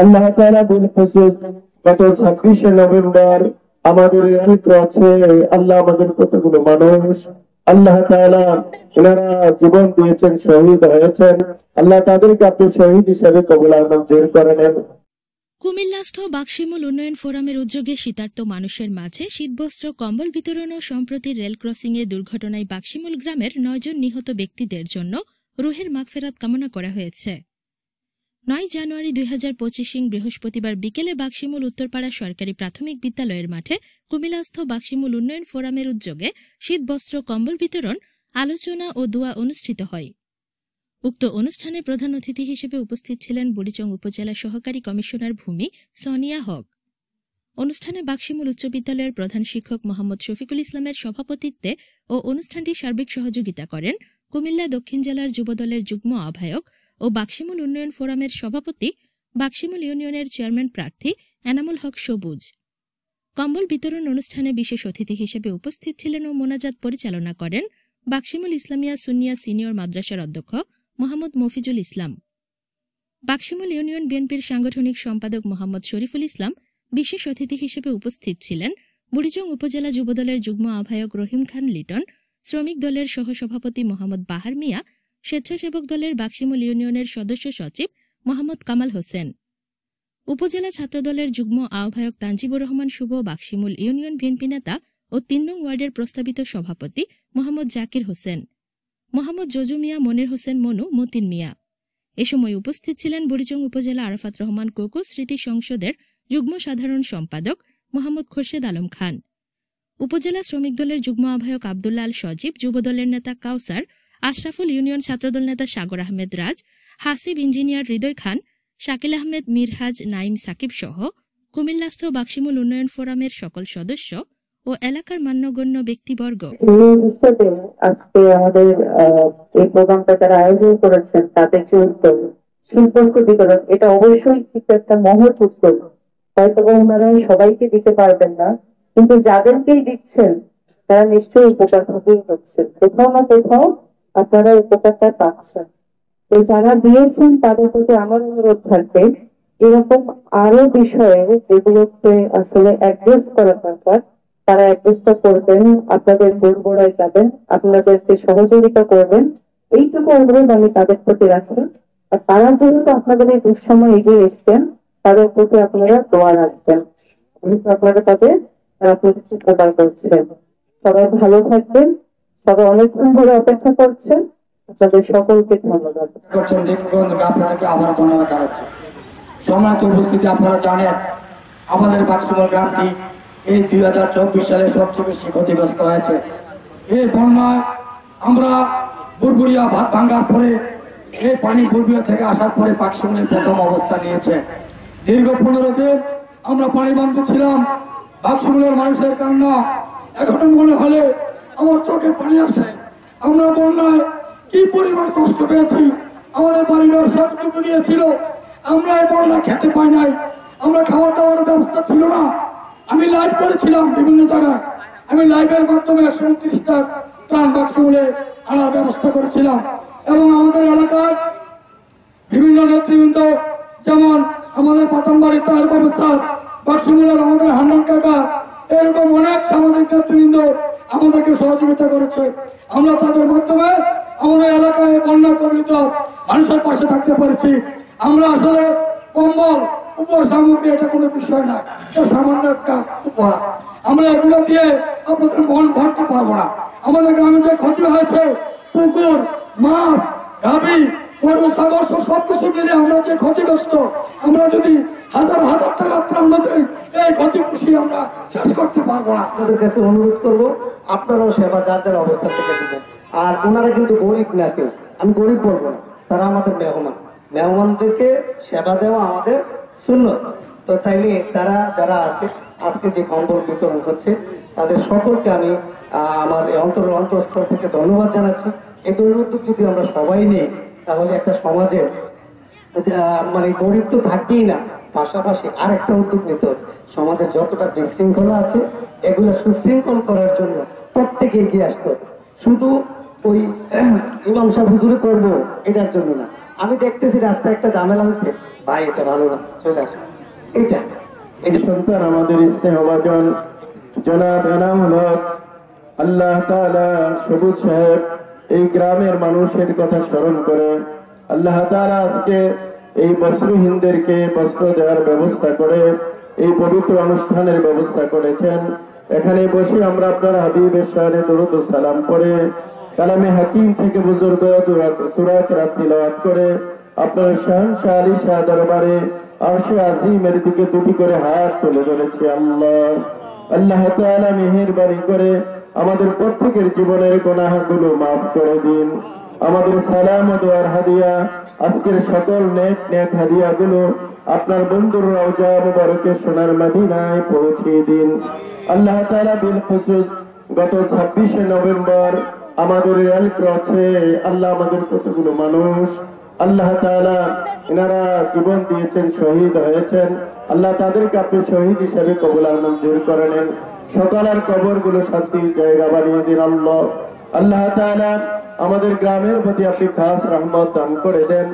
আল্লাহ তাআলা বলতেছেন গত 26শে নভেম্বর আমাদের রেল ক্রসে আল্লাহ আমাদের কতগুলো মানুষ আল্লাহ তাআলা ওনারা জীবন দিয়েছেন, শহীদ হয়েছেন। আল্লাহ তাদেরকে আপনি শহীদ হিসেবে কবুল আর মঞ্জুর করে নেন। কুমিল্লাস্থ বাকশিমুল উন্নয়ন ফোরামের উদ্যোগে শীতার্ত মানুষের মাঝে শীতবস্ত্র, কম্বল বিতরণ ও সম্প্রতি রেল ক্রসিংয়ে দুর্ঘটনায় বাকশিমুল গ্রামের 9 জন নিহত ব্যক্তিদের জন্য রুহের মাগফিরাত কামনা করা হয়েছে। 9 জানুয়ারি 2025 বৃহস্পতিবার বিকেলে বাকশিমুল উত্তরপাড়া সরকারি প্রাথমিক বিদ্যালয়ের মাঠে কুমিল্লাস্থ বাকশিমুল উন্নয়ন ফোরামের উদ্যোগে শীতবস্ত্র, কম্বল বিতরণ, আলোচনা ও দোয়া অনুষ্ঠিত হয়। উক্ত অনুষ্ঠানে প্রধান অতিথি হিসেবে উপস্থিত ছিলেন বুড়িচং উপজেলা সহকারী কমিশনার ভূমি সোনিয়া হক। অনুষ্ঠানে বাকশিমুল উচ্চ বিদ্যালয়ের প্রধান শিক্ষক মোহাম্মদ শফিকুল ইসলামের সভাপতিত্বে ও অনুষ্ঠানটি সার্বিক সহযোগিতা করেন কুমিল্লা দক্ষিণ জেলার যুবদলের যুগ্ম আহ্বায়ক ও বাকশিমুল উন্নয়ন ফোরামের সভাপতি, বাকশিমুল ইউনিয়নের চেয়ারম্যান প্রার্থী এনামুল হক সবুজ। কম্বল বিতরণ অনুষ্ঠানে বিশেষ অতিথি হিসেবে উপস্থিত ছিলেন ও মোনাজাত পরিচালনা করেন বাকশিমুল ইসলামিয়া সুন্নিয়া সিনিয়র মাদ্রাসার অধ্যক্ষ মোহাম্মদ মফিজুল ইসলাম। বাকশিমুল ইউনিয়ন বিএনপির সাংগঠনিক সম্পাদক মোহাম্মদ শরীফুল ইসলাম। বিশেষ অতিথি হিসেবে উপস্থিত ছিলেন বুড়িচং উপজেলা যুবদলের যুগ্ম আহ্বায়ক রহিম খান লিটন, শ্রমিক দলের সহসভাপতি মোহাম্মদ বাহার মিয়া, স্বেচ্ছাসেবক দলের বাকশিমুল ইউনিয়নের সদস্য সচিব মোহাম্মদ কামাল হোসেন, উপজেলা ছাত্রদলের যুগ্ম আহ্বায়ক তানজিবুর রহমান শুভ, বাকশিমুল ইউনিয়ন বিএনপি নেতা ও 3 নং ওয়ার্ডের প্রস্তাবিত সভাপতি মোহাম্মদ জাকির হোসেন, মোহাম্মদ জজু মিয়া, মনির হোসেন মনু, মতিন মিয়া। এ সময় উপস্থিত ছিলেন বুড়িচং উপজেলা আরাফাত রহমান কোকো স্মৃতি সংসদের যুগ্ম সাধারণ সম্পাদক মোহাম্মদ খোরশেদ আলম খান, উপজেলা শ্রমিক দলের যুগ্ম আহ্বায়ক আব্দুল্লাহ আল সজীব, যুবদলের নেতা কাউসার, আশরাফুল ইউনিয়ন ছাত্রদল নেতা সাগর আহমেদ রাজ, হাসিব ইঞ্জিনিয়ার হৃদয় খান, শাকিল আহমেদ, মিরহাজ, নাইম সাকিব সহ কুমিল্লাস্থ বাকশিমুল উন্নয়ন ফোরামের সকল সদস্য ও এলাকার মান্যগণ্য ব্যক্তিবর্গ। আজকে আমাদের এই প্রোগ্রামটা যারা আয়োজন করেছেন তাদের যে উদ্যোগ শিল্পকে বিতরণ, এটা অবশ্যই একটা মহৎ উদ্যোগ। হয়তো ওনারা সবাইকে দিতে পারবেন না, কিন্তু যাদেরকেই দিচ্ছেন তারা নিশ্চয়ই উপকার হতেই হচ্ছে, কোথাও না কোথাও আপনারা উপকারটা পাচ্ছেন। তো যারা দিয়েছেন তাদের প্রতি আমার অনুরোধ থাকবে এরকম আরো বিষয়ে যেগুলোকে আসলে অ্যাড্রেস করা দরকার তারা অ্যাড্রেসটা করবেন, আপনাদের দোরগোড়ায় যাবেন, আপনাদেরকে সহযোগিতা করবেন, এইটুকু অনুরোধ আমি তাদের প্রতি রাখি। আর তারা যেহেতু আপনাদের এই দুঃসময় এগিয়ে এসছেন তাদের প্রতি আপনারা দোয়া রাখবেন, আপনারা তাদের আপনাদের উপকার করছেন। সবাই ভালো থাকবেন, সবাই অনেকক্ষণ ধরে অপেক্ষা করছেন, আপনাদের সকলকে ধন্যবাদ। আপনাদেরকে আবার ধন্যবাদ জানাচ্ছি। সম্মানিত উপস্থিতি, আপনারা জানেন আমাদের বাকশিমুল গ্রামটি এই 2024 সালে সবচেয়ে বেশি ক্ষতিগ্রস্ত হয়েছে। এই বন্যায় আমরা বুরবুরিয়া ভাত ভাঙ্গার পরে এই পানি বুরবুরিয়া থেকে আসার পরে বাকশিমুলের প্রথম অবস্থা নিয়েছে। দীর্ঘ 15 দিন আমরা পানি বন্ধ ছিলাম। বাকশিমুলের মানুষের কান্না এখনো মনে হলে আমার চোখে পানি আসে। আমরা বন্যায় কি পরিমাণ কষ্ট পেয়েছি, আমাদের বাড়িঘর সব ডুবে গিয়েছিল। আমরা এই বন্যা খেতে পাই নাই, আমরা খাওয়া দাওয়ার ব্যবস্থা ছিল না। আমি লাইভ করেছিলাম বিভিন্ন জায়গায়, আমি লাইভের মাধ্যমে 129টা ত্রাণ বাক্সমূলে আনার ব্যবস্থা করেছিলাম। এবং আমাদের এলাকার বিভিন্ন নেতৃবৃন্দ, যেমন আমাদের পাতামবাড়ির তার ব্যবস্থার বাক্সমূলের আমাদের হান্নান কাকা, এরকম অনেক সামাজিক নেতৃবৃন্দ আমাদেরকে সহযোগিতা করেছে। আমরা তাদের মাধ্যমে আমাদের এলাকায় বন্যা কবলিত মানুষের পাশে থাকতে পেরেছি। আমরা আসলে কম্বল, উপহার সামগ্রী এটা কোনো বিষয় না, এটা সামান্য একটা উপহার। আমরা এগুলো দিয়ে আপনাদের মন ভরতে পারবো না। আমাদের গ্রামে যে ক্ষতি হয়েছে, পুকুর, মাছ, গাভী, গরু, ছাগল সবকিছু মিলে আমরা যে ক্ষতিগ্রস্ত, আমরা যদি হাজার হাজার টাকা প্রাণ দেই এই ক্ষতি খুশি আমরা শেষ করতে পারবো না। আপনাদের কাছে অনুরোধ করবো আপনারাও সেবা যার যার অবস্থা থেকে দিবেন। আর ওনারা কিন্তু গরিব না, কেউ আমি গরিব বলবো না, তারা আমাদের মেহমান, মেহমানদেরকে সেবা দেওয়া আমাদের সুন্নত। তো তাইলে তারা যারা আছে আজকে যে কম্বল বিতরণ হচ্ছে তাদের সকলকে আমি আমার অন্তঃস্থল থেকে ধন্যবাদ জানাচ্ছি। এই উদ্যোগ যদি আমরা সবাই নিই তাহলে একটা সমাজের মানে গরিব তো থাকবেই না, পাশাপাশি আর একটা উদ্যোগ নিতে হবে। সমাজের যতটা বিশৃঙ্খলা আছে এগুলো সুশৃঙ্খল করার জন্য প্রত্যেকে এগিয়ে আসতে হবে। শুধু ওই ইমাম সাহেব হুজুরে করবো এটার জন্য না, আমি দেখতেছি রাস্তায় একটা ঝামেলা হয়েছে, ভাই এটা ভালো না, চলে আসো। এটা এই সন্তান আমাদের স্নেহভাজন জনাব এনামুল হক আল্লাহ তাআলা সবুজ সাহেব এই গ্রামের মানুষের কথা স্মরণ করে আল্লাহ তাআলা আজকে এই বস্ত্রহীনদেরকে বস্ত্র দেওয়ার ব্যবস্থা করে এই পবিত্র অনুষ্ঠানের ব্যবস্থা করেছেন। এখানে বসে আমরা আপনার হাবিবের শানে দরুদ ও সালাম পড়ে কালামে হাকিম থেকে বুজুর্গ সূরা কেরাত তিলাওয়াত করে আপনার শাহনশাহ আলী শাহ দরবারে আরশে আজিমের দিকে দুটি করে হাত তুলে ধরেছি। আল্লাহ তাআলা মেহেরবানি করে আমাদের প্রত্যেকের জীবনের গুনাহগুলো মাফ করে দিন। আমাদের সালাম ও দোয়ার হাদিয়া আজকের সকল নেক হাদিয়াগুলো আপনার বন্ধুর রওজা মুবারকে সোনার মদিনায় পৌঁছে দিন। আল্লাহ তাআলা বিল খুসুস গত 26শে নভেম্বর আমাদের রেল ক্রসে আল্লাহ আমাদের কতগুলো মানুষ আল্লাহ তাআলা এনারা জীবন দিয়েছেন, শহীদ হয়েছেন। আল্লাহ তাদেরকে আপনি শহীদ হিসেবে কবুল আর মঞ্জুর করে নেন। সকালের কবরগুলো শান্তির জায়গা বানিয়ে দিন আল্লাহ। আল্লাহ তাআলা আমাদের গ্রামের প্রতি আপনি খাস রহমত দান করে দেন।